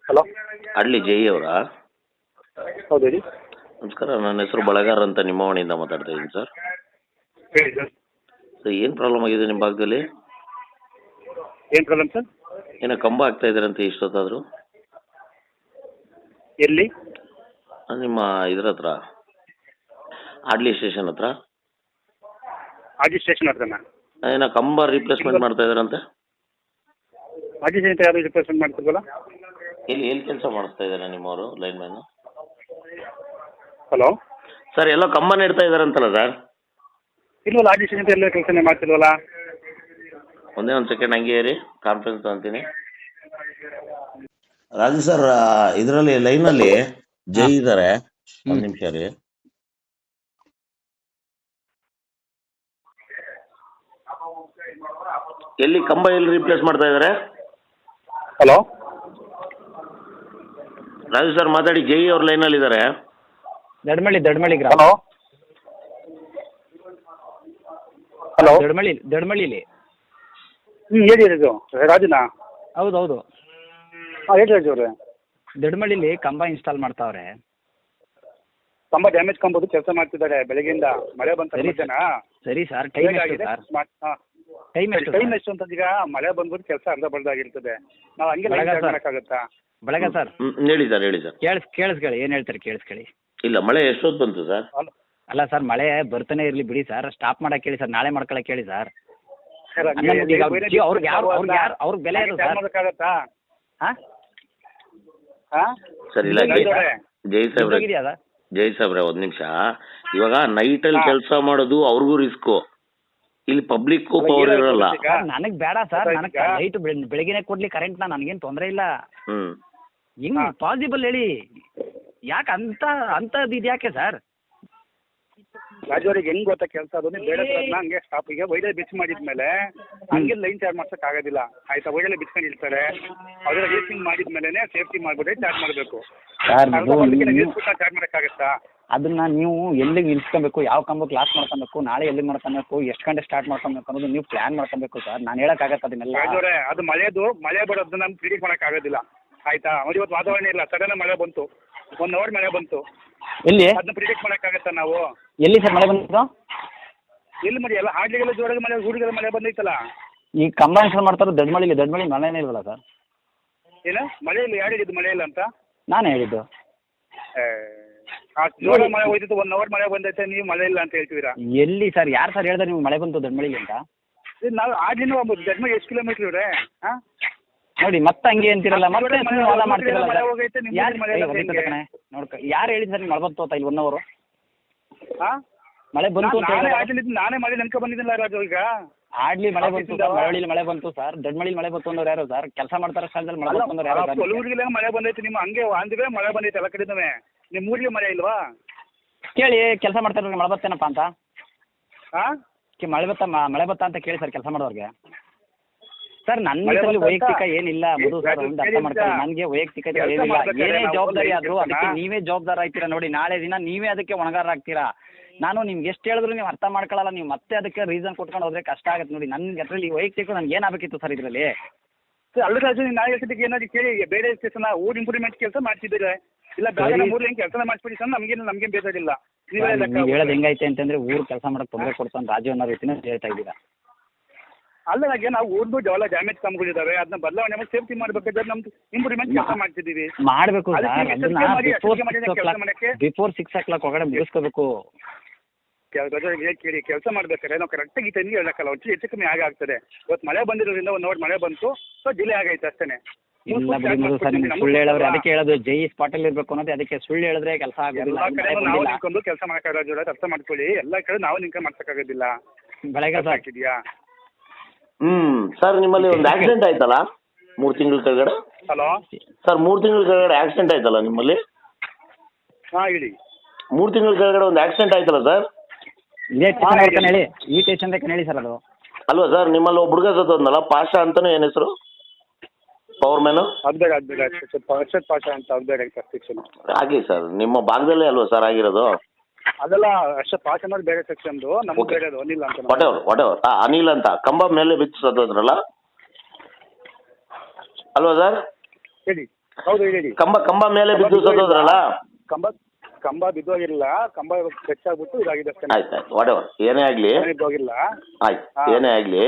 Hello, Atlee ಜೈ ಅವರಾ? ಹೌದು ಹೇಳಿ. ನಮಸ್ಕಾರ, ನನ್ನ ಹೆಸರು ಬಳಗಾರ್ ಅಂತ ನಿಮ್ಮ ಮನೆಯಿಂದ ಮಾತಾಡ್ತಾ ಇದ್ದೀನಿ ಸರ್. ಹೇಳಿ ಸರ್. ಸರ್, ಏನು ಪ್ರಾಬ್ಲಮ್ ಆಗಿದೆ ನಿಮ್ಮ ಭಾಗದಲ್ಲಿ? ಏನು ಪ್ರಾಬ್ಲಮ್ ಸರ್? ಏನೋ ಕಂಬ ಆಗ್ತಾ ಇದ್ದೀರಂತೆ ಇಷ್ಟೊತ್ತಾದರೂ? ಎಲ್ಲಿ? ನಿಮ್ಮ ಇದ್ರ ಹತ್ರ, ಆಡ್ಲಿ ಸ್ಟೇಷನ್ ಹತ್ರ. ಆರ್ ಜಿ ಸ್ಟೇಷನ್ ಹತ್ರನಾ? ಏನೋ ಕಂಬ ರಿಪ್ಲೇಸ್ಮೆಂಟ್ ಮಾಡ್ತಾ ಇದ್ದಾರಂತೆ. ಆರ್ ಜಿ ಸ್ಟೇಷನ್ ಯಾರು ರಿಪ್ಲೇಸ್ಮೆಂಟ್ ಮಾಡ್ತಿಲ್ವಲ್ಲ? ಎಲ್ಲಿ ಎಲ್ಲಿ ಕೆಲಸ ಮಾಡಿಸ್ತಾ ಇದ್ದಾರೆ ನಿಮ್ಮವರು ಲೈನ್ ಮ್ಯಾನು? ಹಲೋ ಸರ್, ಎಲ್ಲೋ ಕಂಬ ನೆಡ್ತಾ ಇದ್ದಾರಂತಲ್ಲ ಸರ್? ಇಲ್ವಲ್ಲ, ಆರ್ ಜಿ ಸ್ಟೇಷನ್ ಎಲ್ಲ ಕೆಲಸನೇ ಮಾಡ್ತಿಲ್ವಲ್ಲ? ಒಂದೇ ಒಂದು ಸೆಕೆಂಡ್ ಹಂಗೆ ಇರಿ, ಕಾನ್ಫರೆನ್ಸ್ ಅಂತೀನಿ. ರಾಜು ಸರ್, ಇದರಲ್ಲಿ ಲೈನಲ್ಲಿ ಜೈ ಇದ್ದಾರೆ, ಒಂದು ನಿಮಿಷ ರೀ. ಎಲ್ಲಿ ಕಂಬ ಎಲ್ಲಿ ರಿಪ್ಲೇಸ್ ಮಾಡ್ತಾ ಇದ್ದಾರೆ? ಹಲೋ ರಾಜು ಸರ್ ಮಾತಾಡಿ, ಜೈ ಅವ್ರ ಲೈನಲ್ಲಿ ಇದ್ದಾರೆ. ದಡಮಳ್ಳಿ ಗ್ರಾಮ. ಹಲೋ ಹಲೋ ದಡಮಳ್ಳಿಲಿ. ಹೇಳಿ ಇದು ರಾಜುನಾ? ಹೌದು. ಹಾಂ ಹೇಳಿ ರಾಜು ಅವರೇ. ದಡಮಳ್ಳಿಲಿ ಕಂಬ ಇನ್ಸ್ಟಾಲ್ ಮಾಡ್ತಾವ್ರೆ. ಕಂಬ ಡ್ಯಾಮೇಜ್ ಕಂಬದು ಕೆಲಸ ಮಾಡ್ತಿದ್ದಾರೆ ಬೆಳಗ್ಗೆಯಿಂದ. ಮಳೆ ಬಂತ ಸರಿ ಸರ್, ಟೈಮ್ ಎಷ್ಟು ಸರ್? ಟೈಮ್ ಎಷ್ಟು ಅಂತ? ಈಗ ಮಳೆ ಬಂದ್ಬಿಟ್ಟು ಕೆಲಸ ಅರ್ಧ ಬರ್ದಾಗಿರ್ತದೆ. ನಾವು ಹಂಗೆ ಮಾಡೋಕ್ಕಾಗತ್ತಾ? ಬೆಳಗ್ಗೆ ಸರ್ ಹೇಳಿ ಸರ್. ಕೇಳಿಸ್ಕೊಳ್ಳಿ, ಏನು ಹೇಳ್ತಾರೆ ಕೇಳಿಸ್ಕೊಳ್ಳಿ. ಇಲ್ಲ, ಮಳೆ ಎಷ್ಟೊತ್ತು ಬಂತು ಸರ್? ಅಲ್ಲ ಸರ್, ಮಳೆ ಬರ್ತಾನೆ ಇರಲಿ ಬಿಡಿ ಸರ್, ಸ್ಟಾಪ್ ಮಾಡಕ್ಕೆ ಹೇಳಿ ಸರ್, ನಾಳೆ ಮಾಡ್ಕೊಳಕ್ಕೆ ಹೇಳಿ ಸರ್. ಅವ್ರಿಗೆ ಬೆಲೆ ಏನು ಸರ್? ಮಾಡೋಕ್ಕಾಗತ್ತಾ? ಹಾಂ ಸರ್, ಇಲ್ಲ ಜೈ ಸಾಬ್ರೆ ಒಂದು ನಿಮಿಷ. ಇವಾಗ ನೈಟಲ್ಲಿ ಕೆಲಸ ಮಾಡೋದು ಅವ್ರಿಗೂ ರಿಸ್ಕು, ಇಲ್ಲಿ ಪಬ್ಲಿಕ್ಕು ಪವರ್ ಇರಲ್ಲ. ನನಗೆ ಬೇಡ ಸರ್, ನನಗೆ ಲೈಟ್ ಬೆಳಗ್ಗೆನೆ ಕೊಡ್ಲಿ ಕರೆಂಟ್ನ, ನನಗೇನು ತೊಂದರೆ ಇಲ್ಲ. ಹೆಂಗ್ ಪಾಸಿಬಲ್ ಹೇಳಿ? ಯಾಕೆ ಅಂಥದ್ದು ಇದು ಯಾಕೆ ಸರ್? ರಾಜು ಅವ್ರಿಗೆ ಹೆಂಗ್ ಗೊತ್ತಾ ಕೆಲಸ ಅದು? ಬೇಡ ಹಂಗೆ ಸ್ಟಾಪಿಗೆ ವೈಡಲ್ಲಿ ಬಿಚ್ ಮಾಡಿದ್ಮೇಲೆ ಹಂಗೆ ಲೈನ್ ಚಾರ್ಜ್ ಮಾಡ್ಸಕ್ ಆಗೋದಿಲ್ಲ ಆಯ್ತಾ? ವೈಡಲ್ಲಿ ಬಿಚ್ಕೊಂಡು ಇರ್ತಾರೆ, ಅದರ ರೇಸಿಂಗ್ ಮಾಡಿದ್ಮೇಲೆ ಸೇಫ್ಟಿ ಮಾಡ್ಬಿಟ್ಟೆ ಚಾರ್ಜ್ ಮಾಡಬೇಕು. ಚಾರ್ಜ್ ಮಾಡೋಕ್ಕಾಗತ್ತಾ? ಅದನ್ನ ನೀವು ಎಲ್ಲಿಗೆ ನಿಲ್ಸ್ಕೊಬೇಕು, ಯಾವ ಕಂಬಕ್ಕೆ ಲಾಸ್ ಮಾಡ್ಕೊಬೇಕು, ನಾಳೆ ಎಲ್ಲಿ ಮಾಡ್ಕೊಬೇಕು, ಎಷ್ಟು ಗಂಟೆ ಸ್ಟಾರ್ಟ್ ಮಾಡ್ಕೊಬೇಕು ಅನ್ನೋದು ನೀವು ಪ್ಲಾನ್ ಮಾಡ್ಕೊಬೇಕು ಸರ್. ನಾನು ಹೇಳಕ್ಕಾಗತ್ತೆ ಅದನ್ನೆಲ್ಲ? ಅದು ಮಳೆ ಬರೋದು ನಮ್ಗೆ ಪ್ರಿಡಿಕ್ಟ್ ಮಾಡೋಕ್ಕಾಗೋದಿಲ್ಲ ಆಯ್ತಾ? ಇವತ್ತು ವಾತಾವರಣ ಇಲ್ಲ, ಸಡನ್ ಮಳೆ ಬಂತು, 1 hour ಮಳೆ ಬಂತು, ಎಲ್ಲಿ ಅದನ್ನ ಪ್ರಿಡಿಕ್ಟ್ ಮಾಡೋಕ್ಕಾಗತ್ತಾ ನಾವು? ಎಲ್ಲಿ ಸರ್ ಮಳೆ ಬಂದಿದ್ದು? ಎಲ್ಲಿ ಮಾಡಿ ಎಲ್ಲ ಹಾಡ್ಲಿಗೆಲ್ಲ ಜೋರಾಗಿ ಮಳೆ, ಗೂಡಿಗೆಲ್ಲ ಮಳೆ ಬಂದೈತಲ್ಲ. ಈ ಕಂಬ ಇನ್ಸ್ಟಾಲ್ ಮಾಡ್ತಾರೆ ದಡಮಳ್ಳಿ ಮಳೆನೇ ಇಲ್ವಲ್ಲ ಸರ್? ಏನು ಮಳೆ ಇಲ್ಲ? ಯಾರು ಹೇಳಿದ್ದು ಮಳೆ ಇಲ್ಲ ಅಂತ? ನಾನೇ ಹೇಳಿದ್ದು. ಜೋರ ಮಳೆ ಹೋಯ್ತು, 1 hour ಮಳೆ ಬಂದೈತೆ, ನೀವು ಮಳೆ ಇಲ್ಲ ಅಂತ ಹೇಳ್ತೀರಾ? ಎಲ್ಲಿ ಸರ್, ಯಾರು ಸರ್ ಹೇಳಿದ್ರೆ ನೀವು ಮಳೆ ಬಂತು ದಡಮಳ್ಳಿಗೆ ಅಂತ? ನಾವು ಆಡ್ಲಿನ ದಡಮಳ್ಳಿ ಎಷ್ಟು ಕಿಲೋಮೀಟರ್ ಇವ್ರೆ? ನೋಡಿ ಮತ್ತೆ ಹಂಗೆ ಅಂತಿರಲ್ಲ, ಮತ್ತೆ ವಾದ ಮಾಡ್ತಿರಲ್ಲ ಸರ್. ನೋಡ್ಕ ಯಾರು ಹೇಳಿ ಸರ್ ಮಳೆ ಬಂತು ಅಂತ ಇಲ್ಲಿ 1 hour? ಮಳೆ ಬಂತು ಅಂತ ನಾನೇ ಮಳೆ ನೆನ್ಕೊ ಬಂದಿದ್ದಿಲ್ಲ ರಾಜು. ಈಗ ಆಡ್ಲಿ ಮಳೆ ಬಂತು ಸರ್, ಮಳವಳ್ಳಿಲಿ ಮಳೆ ಬಂತು ಸರ್, ದಡಮಳ್ಳಿ ಮಳೆ ಬಂತು ಅಂದ್ರೆ ಯಾರು ಸರ್? ಕೆಲಸ ಮಾಡ್ತಾರ ಸ್ಥಳದಲ್ಲಿ ಮಳೆ ಬಂತು ಅಂದ್ರೆ ಯಾರು? ಊರಿಗೆ ಮಳೆ ಬಂದೈತೆ, ನಿಮ್ಮ ಹಂಗೆ ಅಂದಿವೆ ಮಳೆ ಬಂದೈತೆ ಎಲ್ಲ ಕಡೆನೂ. ನಿಮ್ಮ ಊರಿಗೆ ಮಳೆ ಇಲ್ವಾ? ಕೇಳಿ, ಕೆಲಸ ಮಾಡ್ತಾರೆ ಮಳೆ ಬತ್ತೇನಪ್ಪ ಅಂತ. ಮಳೆ ಬತ್ತ ಅಂತ ಕೇಳಿ ಸರ್ ಕೆಲಸ ಮಾಡೋರ್ಗೆ. ಸರ್ ನನ್ನ ಇದರಲ್ಲಿ ವೈಯಕ್ತಿಕ ಏನಿಲ್ಲ ಮಧು ಸರ್, ಒಂದು ಅರ್ಥ ಮಾಡ್ಕೊಳ್ಳಿ. ನನಗೆ ವೈಯಕ್ತಿಕ ಏನಿಲ್ಲ, ಏನೇ ಜವಾಬ್ದಾರಿ ಆದರೂ ಅದಕ್ಕೆ ನೀವೇ ಜವಾಬ್ದಾರ ಆಗ್ತೀರಾ. ನೋಡಿ, ನಾಳೆ ದಿನ ನೀವೇ ಅದಕ್ಕೆ ಹೊಣೆಗಾರ ಆಗ್ತೀರಾ. ನಾನು ನಿಮ್ಗೆ ಎಷ್ಟು ಹೇಳಿದ್ರು ನೀವು ಅರ್ಥ ಮಾಡ್ಕೊಳ್ಳಲ್ಲ, ನೀವು ಮತ್ತೆ ಅದಕ್ಕೆ ರೀಸನ್ ಕೊಟ್ಕೊಂಡು ಹೋದ್ರೆ ಕಷ್ಟ ಆಗುತ್ತೆ. ನೋಡಿ, ನನಗೆ ಅದರಲ್ಲಿ ವೈಯಕ್ತಿಕ ನನಗೆ ಏನಾಗಬೇಕಿತ್ತು ಸರ್ ಇದರಲ್ಲಿ? ಸರ್ ಅಲ್ಲ ರಾಜು, ನೀವು ನಾಳೆ ಹೇಳ್ತಿದ್ದಕ್ಕೆ ಏನಾದ್ರು ಕೇಳಿ, ಬೇರೆ ಕೆಲಸ ಊರು ಇಂಪ್ರೂವ್ಮೆಂಟ್ ಕೆಲಸ ಮಾಡ್ತಿದ್ದೀರಾ? ಇಲ್ಲ ಬೇರೆ ಊರು ಹೆಂಗೆ ಕೆಲಸ ಮಾಡಿಸ್ಬಿಡಿ ಸರ್, ನಮಗೇನು ಬೇಕಾಗಿಲ್ಲ. ನೀವು ಹೇಳೋದು ಹೆಂಗೈತೆ ಅಂತಂದ್ರೆ ಊರು ಕೆಲಸ ಮಾಡೋಕ್ಕೆ ತೊಂದರೆ ಕೊಡ್ತಾನೆ ರಾಜು ಅನ್ನೋ ರೀತಿನ ಹೇಳ್ತಾ ಇದ್ದೀರಾ. ಅಲ್ಲ, ನಾವು ಊರ್ದು ಎಲ್ಲ ಡ್ಯಾಮೇಜ್ ಕಂಬಗಳಿದ್ದಾವೆ, ಅದನ್ನ ಬದಲಾವಣೆ ಮಾಡಿ ಸೇಫ್ಟಿ ಮಾಡಬೇಕಾದ್ರೆ ನಮ್ದು ಇಂಪ್ರೂವ್ಮೆಂಟ್ ಕೆಲಸ ಮಾಡ್ತಿದ್ದೀವಿ. ಮಾಡಬೇಕು ಸರ್, ಬಿಫೋರ್ 6 o'clock ಒಳಗಡೆ ಮುಗಿಸ್ಕೋಬೇಕು. ಕೇಳಿ, ಕೆಲಸ ಮಾಡ್ಬೇಕಾದ್ರೆ ನಾವು ಕರೆಕ್ಟಾಗಿ ಈ ಟೈಮಿಗೆ ಹೇಳಕ್ಕಲ್ಲ, ಹೆಚ್ಚು ಕಮ್ಮಿ ಆಗ್ತದೆ. ಇವತ್ತು ಮಳೆ ಬಂದಿರೋದ್ರಿಂದ 1 hour ಮಳೆ ಬಂತು, ಸೊ ಡಿಲೇ ಆಗೈತೆ ಅಷ್ಟೇ. ಇಲ್ಲ ಬಿಡಿ ಸರ್, ನಿಮ್ಗೆ ಸುಳ್ಳು ಹೇಳೋರು ಅದಕ್ಕೆ ಹೇಳೋದು ಜೈ ಸ್ಪಾಟಲ್ಲಿ ಇರಬೇಕು ಅನ್ನೋದು. ಅದಕ್ಕೆ ಸುಳ್ಳು ಹೇಳಿದ್ರೆ ಕೆಲಸ ಆಗೋದಿಲ್ಲ. ನಾವು ನಿಂತ್ಕೊಂಡು ಕೆಲಸ ಮಾಡೋಕ್ಕಾಗೋದಿಲ್ಲ, ಅರ್ಥ ಮಾಡ್ಕೊಳ್ಳಿ. ಎಲ್ಲ ಕಡೆ ನಾವು ನಿಂತ್ಕೊಂಡು ಮಾಡ್ಸೋಕ್ಕಾಗೋದಿಲ್ಲ. ಬೆಳಗ್ಗೆ ಸರ್ ಹಾಕಿದ್ಯಾ? ಸರ್, ನಿಮ್ಮಲ್ಲಿ ಒಂದು ಆಕ್ಸಿಡೆಂಟ್ ಆಯ್ತಲ್ಲ 3 ತಿಂಗಳ ಕೆಳಗಡೆ? ಹಲೋ ಸರ್, 3 ತಿಂಗಳ ಕೆಳಗಡೆ ಆಕ್ಸಿಡೆಂಟ್ ಆಯ್ತಲ್ಲ ನಿಮ್ಮಲ್ಲಿ? ಹೇಳಿ. 3 ತಿಂಗಳ ಕೆಳಗಡೆ ಒಂದು ಆಕ್ಸಿಡೆಂಟ್ ಆಯ್ತಲ್ಲ ಸರ್? ಹೇಳಿ, ಈ ಸ್ಟೇಷನ್ ಹೇಳಿ ಸರ್. ಅದು ಅಲ್ವಾ ಸರ್, ನಿಮ್ಮಲ್ಲಿ ಒಬ್ಬ ಹುಡುಗ ಸತ್ತೋದ್ನಲ್ಲ, ಪಾಷಾ ಅಂತಾನೆ, ಏನು ಹೆಸರು? ಪವರ್ ಮ್ಯಾನು ಅರ್ಷದ್ ಪಾಷಾ ಅಂತ ಹಾಗೆ ಸರ್, ನಿಮ್ಮ ಭಾಗದಲ್ಲೇ ಅಲ್ವಾ ಸರ್ ಆಗಿರೋದು? ಅದೆಲ್ಲ ಅರ್ಷದ್ ಪಾಷಾ ಅನ್ನೋದು ಬೇರೆ ಸೆಕ್ಷನ್ದು, ನಮಗೆ ಬೇರೆ ಅನಿಲ್ ಅಂತ. ವಾಟ್ ಎವರ್ ಅನಿಲ್ ಅಂತ ಕಂಬ ಮೇಲೆ ಬಿಚ್ಚಿ ಸತ್ತೋದ್ರಲ್ಲ? ಅಲ್ವಾ ಸರ್? ಹೇಳಿ. ಹೌದು ಹೇಳಿ. ಕಂಬ ಮೇಲೆ ಬಿದ್ದು ಸತ್ತೋದ್ರಲ್ಲ? ಕಂಬ ಬಿದ್ದೋಗಿಲ್ಲ, ಕಂಬ ಹೆಚ್ಚಾಗ್ಬಿಟ್ಟು ಇದಾಗಿದೆ ಅಷ್ಟೇ. ಆಯ್ತು ವಾಟೆವರ್, ಏನೇ ಆಗ್ಲಿ ಬಿದ್ದೋಗಿಲ್ಲ. ಆಯ್ತು, ಏನೇ ಆಗ್ಲಿ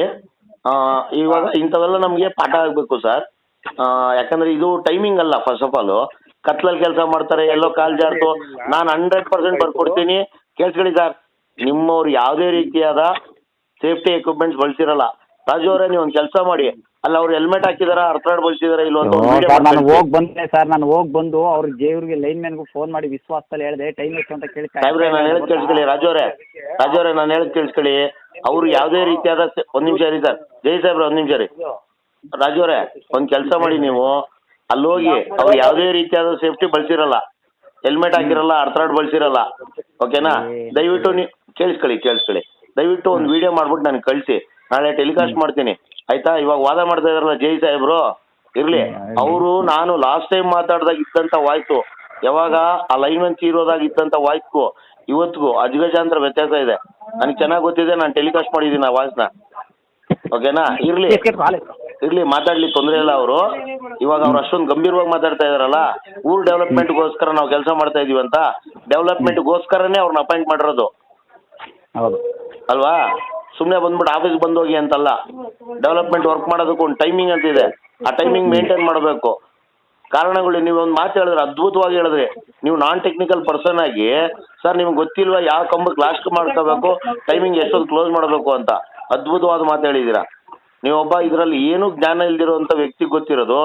ಇವಾಗ ಇಂಥವೆಲ್ಲ ನಮ್ಗೆ ಪಾಠ ಆಗ್ಬೇಕು ಸರ್. ಯಾಕಂದ್ರೆ ಇದು ಟೈಮಿಂಗ್ ಅಲ್ಲ. ಫಸ್ಟ್ ಆಫ್ ಆಲ್ ಕತ್ಲಲ್ಲಿ ಕೆಲಸ ಮಾಡ್ತಾರೆ, ಎಲ್ಲೋ ಕಾಲ್ ಜಾರ್ತು. ನಾನು 100% ಬರ್ಕೊಡ್ತೀನಿ, ಕೇಳಿಸ್ಕೊಳ್ಳಿ ಸರ್. ನಿಮ್ಮವ್ರು ಯಾವುದೇ ರೀತಿಯಾದ ಸೇಫ್ಟಿ ಎಕ್ವಿಪ್ಮೆಂಟ್ಸ್ ಬಳಸಿರಲ್ಲ. ರಾಜು ಅವರೇ, ನೀವು ಒಂದು ಕೆಲಸ ಮಾಡಿ, ಅಲ್ಲ ಅವ್ರು ಹೆಲ್ಮೆಟ್ ಹಾಕಿದಾರ, ಅರ್ಥಾಡ್ ಬಳಸಿದಾರ ಇಲ್ಲ ಅಂತ ನಾನು ಹೋಗಿ ಬಂದೆ ಸರ್. ನಾನು ಹೋಗಿ ಬಂದು ಅವ್ರ ಜೇವ್ರಿಗೆ ಲೈನ್ ಮ್ಯಾನ್ಗೂ ಫೋನ್ ಮಾಡಿ ವಿಶ್ವಾಸದಲ್ಲಿ ಹೇಳಿದೆ ಟೈಮ್ ಎಷ್ಟು ಅಂತ ಕೇಳಿ. ಸಾಹೇಬ್ರೆ, ನಾನು ಹೇಳೋದು ಕೇಳಿಸ್ಕೊಳ್ಳಿ. ರಾಜು ಅವರೇ ನಾನು ಹೇಳೋದು ಕೇಳಿಸ್ಕೊಳ್ಳಿ. ಅವ್ರು ಯಾವುದೇ ರೀತಿಯಾದ ಒಂದು ನಿಮಿಷ ರೀ ಸರ್, ಜೈ ಸಾಹೇಬ್ರೆ ಒಂದು ನಿಮಿಷ ರೀ. ರಾಜು ಅವರೇ, ಒಂದು ಕೆಲಸ ಮಾಡಿ, ನೀವು ಅಲ್ಲಿ ಹೋಗಿ ಅವ್ರು ಯಾವುದೇ ರೀತಿಯಾದ ಸೇಫ್ಟಿ ಬಳಸಿರಲ್ಲ, ಹೆಲ್ಮೆಟ್ ಹಾಕಿರಲ್ಲ, ಅರ್ಥಾಡ್ ಬಳಸಿರಲ್ಲ. ಓಕೆನಾ? ದಯವಿಟ್ಟು ನೀವು ಕೇಳಿಸ್ಕೊಳ್ಳಿ. ದಯವಿಟ್ಟು ಒಂದು ವಿಡಿಯೋ ಮಾಡ್ಬಿಟ್ಟು ನನಗೆ ಕಳಿಸಿ, ನಾಳೆ ಟೆಲಿಕಾಸ್ಟ್ ಮಾಡ್ತೀನಿ ಆಯ್ತಾ? ಇವಾಗ ವಾದ ಮಾಡ್ತಾ ಇದಾರಲ್ಲ ಜೈ ಸಾಹೇಬ್ರು, ಇರ್ಲಿ. ಅವರು ನಾನು ಲಾಸ್ಟ್ ಟೈಮ್ ಮಾತಾಡ್ದಾಗ ಇದ್ದಂಥ ವಾಯ್ಸು, ಯಾವಾಗ ಆ ಲೈನ್ ತೀರೋದಾಗ ಇದ್ದಂಥ ವಾಯ್ಸ್ಗೂ ಇವತ್ತಿಗೂ ಅಜಗಜಾಂತರ ವ್ಯತ್ಯಾಸ ಇದೆ. ನನಗೆ ಚೆನ್ನಾಗಿ ಗೊತ್ತಿದೆ, ನಾನು ಟೆಲಿಕಾಸ್ಟ್ ಮಾಡಿದ್ದೀನಿ ಆ ವಾಯ್ಸ್ನ. ಓಕೆನಾ? ಇರ್ಲಿ ಮಾತಾಡ್ಲಿ, ತೊಂದರೆ ಇಲ್ಲ. ಅವರು ಇವಾಗ ಅವ್ರು ಅಷ್ಟೊಂದು ಗಂಭೀರವಾಗಿ ಮಾತಾಡ್ತಾ ಇದಾರಲ್ಲ, ಊರ್ ಡೆವಲಪ್ಮೆಂಟ್ಗೋಸ್ಕರ ನಾವು ಕೆಲಸ ಮಾಡ್ತಾ ಇದೀವಿ ಅಂತ. ಡೆವಲಪ್ಮೆಂಟ್ಗೋಸ್ಕರನೇ ಅವ್ರನ್ನ ಅಪಾಯಿಂಟ್ ಮಾಡಿರೋದು. ಹೌದು ಅಲ್ವಾ? ಸುಮ್ಮನೆ ಬಂದ್ಬಿಟ್ಟು ಆಫೀಸ್ ಬಂದೋಗಿ ಅಂತಲ್ಲ. ಡೆವಲಪ್ಮೆಂಟ್ ವರ್ಕ್ ಮಾಡೋದಕ್ಕೆ ಒಂದು ಟೈಮಿಂಗ್ ಅಂತ ಇದೆ. ಆ ಟೈಮಿಂಗ್ ಮೇಂಟೈನ್ ಮಾಡಬೇಕು. ಕಾರಣಗಳು ನೀವು ಒಂದು ಮಾತು ಹೇಳಿದ್ರೆ, ಅದ್ಭುತವಾಗಿ ಹೇಳಿದ್ರಿ. ನೀವು ನಾನ್ ಟೆಕ್ನಿಕಲ್ ಪರ್ಸನ್ ಆಗಿ ಸರ್ ನಿಮ್ಗೆ ಗೊತ್ತಿಲ್ವಾ ಯಾವ ಕಂಬಕ್ಕೆ ಲಾಸ್ಟ್ ಮಾಡ್ಕೋಬೇಕು, ಟೈಮಿಂಗ್ ಎಷ್ಟೊಂದು ಕ್ಲೋಸ್ ಮಾಡಬೇಕು ಅಂತ ಅದ್ಭುತವಾದ ಮಾತು ಹೇಳಿದ್ದೀರಾ. ನೀವೊಬ್ಬ ಇದರಲ್ಲಿ ಏನೂ ಜ್ಞಾನ ಇಲ್ದಿರುವಂಥ ವ್ಯಕ್ತಿಗೆ ಗೊತ್ತಿರೋದು,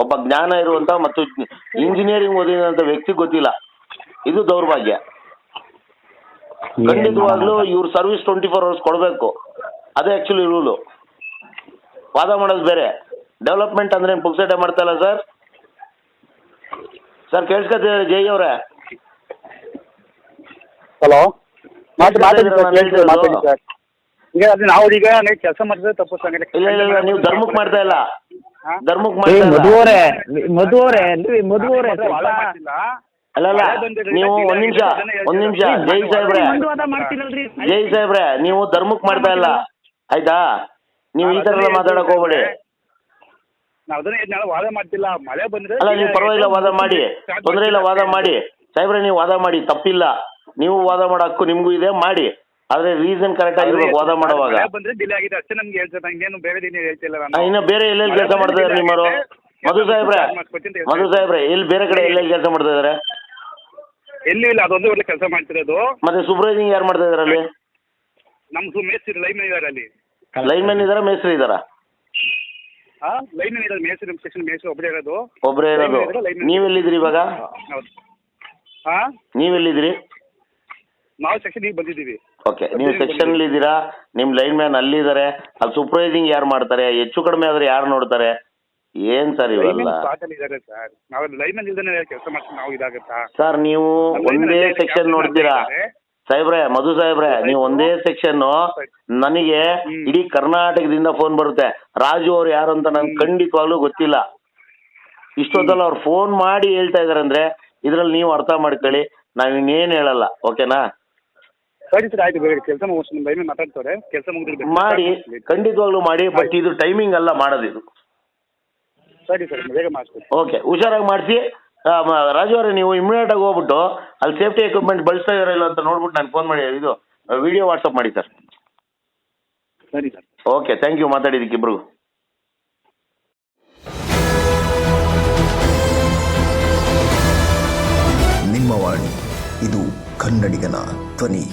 ಒಬ್ಬ ಜ್ಞಾನ ಇರುವಂಥ ಮತ್ತು ಇಂಜಿನಿಯರಿಂಗ್ ಓದಿದಂಥ ವ್ಯಕ್ತಿಗೆ ಗೊತ್ತಿಲ್ಲ. ಇದು ದೌರ್ಭಾಗ್ಯ. ಖಂಡಿತವಾಗ್ಲೂ ಇವ್ರ ಸರ್ವಿಸ್ 24 hours ಕೊಡಬೇಕು. ಅದೇ ಆ್ಯಕ್ಚುಲಿ ರೂಲು. ವಾದ ಮಾಡೋದು ಬೇರೆ, ಡೆವಲಪ್ಮೆಂಟ್ ಅಂದ್ರೆ ಪುಕ್ಸಟೆ ಮಾಡ್ತಾ ಇಲ್ಲ ಸರ್. ಸರ್ ಕೇಳಿಸ್ಕೊತಿದ್ದಾರೆ ಜೈ ಅವರೇ? ಹಲೋ, ಈಗ ಅದು ನಾವು ಈಗ ಕೆಲಸ ಮಾಡಿದ್ರೆ ತಪ್ಪು ಸರ್. ಇಲ್ಲ, ನೀವು ಧರ್ಮಕ್ಕೆ ಮಾಡ್ತಾ ಇಲ್ಲ. ಮಧುವರೇ ಅಲ್ಲ ನೀವು ಒಂದ್ ನಿಮಿಷ ಜೈ ಸಾಹೇಬ್ರೆ, ನೀವು ಧರ್ಮಕ್ಕೆ ಮಾಡ್ತಾ ಇಲ್ಲ ಆಯ್ತಾ? ನೀವು ಈ ತರ ಎಲ್ಲ ಮಾತಾಡಕ್ ಹೋಗ್ಬೇಡಿ. ವಾದ ಮಾಡ್ತಿಲ್ಲ, ಮಳೆ ಬಂದ್ರೆ ಅಲ್ಲ ನೀವು ಪರವಾಗಿಲ್ಲ, ವಾದ ಮಾಡಿ, ತೊಂದರೆ ಇಲ್ಲ, ವಾದ ಮಾಡಿ ಸಾಹೇಬ್ರೆ. ನೀವು ವಾದ ಮಾಡಿ, ತಪ್ಪಿಲ್ಲ. ನೀವು ವಾದ ಮಾಡೋ ಹಕ್ಕು ನಿಮ್ಗೂ ಇದೆ, ಮಾಡಿ. ಆದ್ರೆ ರೀಸನ್ ಕರೆಕ್ಟ್ ಆಗಿರ್ಬೇಕು ವಾದ ಮಾಡುವಾಗ. ಬಂದ್ರೆ ಡಿಲೇ ಆಗಿದೆ ಅಷ್ಟೇ ನಮ್ಗೆ ಹೇಳ್ತಾರೆ. ಇನ್ನೇನು ಬೇರೆ ದಿನ ಹೇಳ್ತಿಲ್ಲ. ಇನ್ನು ಬೇರೆ ಎಲ್ಲೆಲ್ಲಿ ಕೆಲಸ ಮಾಡ್ತಾ ಇದಾರೆ ನಿಮ್ಮವರು? ಮಧು ಸಾಹೇಬ್ರೆ ಎಲ್ಲಿ ಬೇರೆ ಕಡೆ ಎಲ್ಲೆಲ್ಲಿ ಕೆಲಸ ಮಾಡ್ತಾ ಇದಾರೆ? ಎಲ್ಲಿ ಇಲ್ಲ, ಅದೊಂದೇ ಒಳ್ಳೆ ಕೆಲಸ ಮಾಡ್ತಿರೋದು. ಮತ್ತೆ ಸೂಪರ್ವೈಸಿಂಗ್ ಯಾರು ಮಾಡ್ತಾ ಇದಾರೆ ಅಲ್ಲಿ? ನಮ್ದು ಮೇಸ್ತ್ರಿ ಲೈನ್ಮನ್ ಇದಾರೆ ಅಲ್ಲಿ. ಲೈನ್ಮನ್ ಇದಾರ, ಮೇಸ್ತ್ರಿ ಇದಾರ? ಲೈನ್ಮನ್ ಇರೋದು, ಮೇಸ್ತ್ರಿ ನಮ್ಮ ಸೆಕ್ಷನ್ ಮೇಸ್ತ್ರಿ ಒಬ್ಬರೇ ಇರೋದು. ನೀವೆಲ್ಲಿದ್ರಿ ಇವಾಗ? ನೀವೆಲ್ಲಿದ್ರಿ? ನಾವು ಸೆಕ್ಷನ್ ಈಗ ಬಂದಿದ್ದೀವಿ. ಓಕೆ, ನೀವು ಸೆಕ್ಷನ್ ಅಲ್ಲಿ ಇದ್ದೀರಾ, ನಿಮ್ ಲೈನ್ ಮ್ಯಾನ್ ಅಲ್ಲಿ ಇದಾರೆ. ಅಲ್ಲಿ ಸೂಪರ್ವೈಸಿಂಗ್ ಯಾರು ಮಾಡ್ತಾರೆ? ಹೆಚ್ಚು ಕಡಿಮೆ ಆದ್ರೆ ಯಾರು ನೋಡ್ತಾರೆ? ಏನ್ ಸರ್ ಇವೆಲ್ಲ? ಸರ್ ನೀವು ಒಂದೇ ಸೆಕ್ಷನ್ ನೋಡ್ತೀರಾ ಸಾಹೇಬ್ರೆ, ಮಧು ಸಾಹೇಬ್ರೆ, ನೀವು ಒಂದೇ ಸೆಕ್ಷನ್. ನನಗೆ ಇಡೀ ಕರ್ನಾಟಕದಿಂದ ಫೋನ್ ಬರುತ್ತೆ. ರಾಜು ಅವ್ರು ಯಾರು ಅಂತ ನನ್ಗೆ ಖಂಡಿತವಾಗ್ಲೂ ಗೊತ್ತಿಲ್ಲ. ಇಷ್ಟೊತ್ತಲ್ಲ ಅವ್ರು ಫೋನ್ ಮಾಡಿ ಹೇಳ್ತಾ ಇದಾರೆ ಅಂದ್ರೆ ಇದ್ರಲ್ಲಿ ನೀವು ಅರ್ಥ ಮಾಡ್ಕೊಳ್ಳಿ. ನಾವ್ ಇನ್ನೇನ್ ಹೇಳಲ್ಲ. ಓಕೆನಾ? ಸರಿ ಸರ್, ಆಯ್ತು. ಕೆಲಸ ಮಾತಾಡ್ತಾರೆ, ಕೆಲಸ ಮಾಡಿ, ಖಂಡಿತವಾಗ್ಲೂ ಮಾಡಿ. ಬಟ್ ಇದು ಟೈಮಿಂಗ್ ಅಲ್ಲ ಮಾಡೋದಿದು. ಸರಿ ಸರ್, ಬೇಗ ಮಾಡಿಸ್ತೀನಿ. ಓಕೆ, ಹುಷಾರಾಗಿ ಮಾಡಿಸಿ. ರಾಜು ಅವರೇ, ನೀವು ಇಮಿಡಿಯೇಟ್ ಆಗಿ ಹೋಗ್ಬಿಟ್ಟು ಅಲ್ಲಿ ಸೇಫ್ಟಿ ಎಕ್ವಿಪ್ಮೆಂಟ್ ಬಳಸ್ತಾ ಇದಾರ ಇಲ್ಲ ಅಂತ ನೋಡ್ಬಿಟ್ಟು ನಾನು ಫೋನ್ ಮಾಡಿ ಇದು ವಿಡಿಯೋ ವಾಟ್ಸಪ್ ಮಾಡಿ ಸರ್. ಸರಿ ಸರ್. ಓಕೆ, ಥ್ಯಾಂಕ್ ಯು ಮಾತಾಡಿದ್ದಕ್ಕೆ ಇಬ್ರಿಗೂ. ನಿಮ್ಮ ವಾಣಿ, ಇದು ಕನ್ನಡಿಗನ ಧ್ವನಿ.